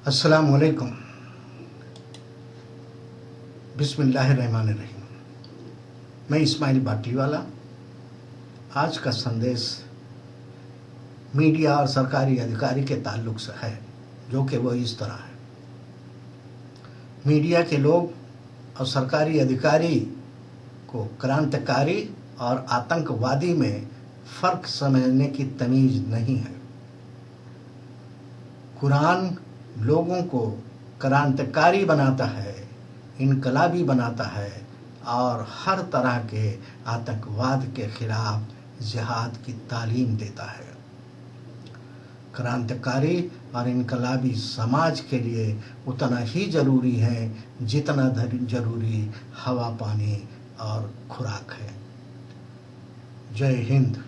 अस्सलामुअलैकुम। बिस्मिल्लाहिर्रहमानिर्रहीम। मैं इस्माइल बाटलीवाला। आज का संदेश मीडिया और सरकारी अधिकारी के ताल्लुक से है, जो कि वो इस तरह है। मीडिया के लोग और सरकारी अधिकारी को क्रांतिकारी और आतंकवादी में फ़र्क समझने की तमीज़ नहीं है। कुरान लोगों को क्रांतिकारी बनाता है, इनकलाबी बनाता है और हर तरह के आतंकवाद के खिलाफ जिहाद की तालीम देता है। क्रांतिकारी और इनकलाबी समाज के लिए उतना ही ज़रूरी है जितना ज़रूरी हवा, पानी और खुराक है। जय हिंद।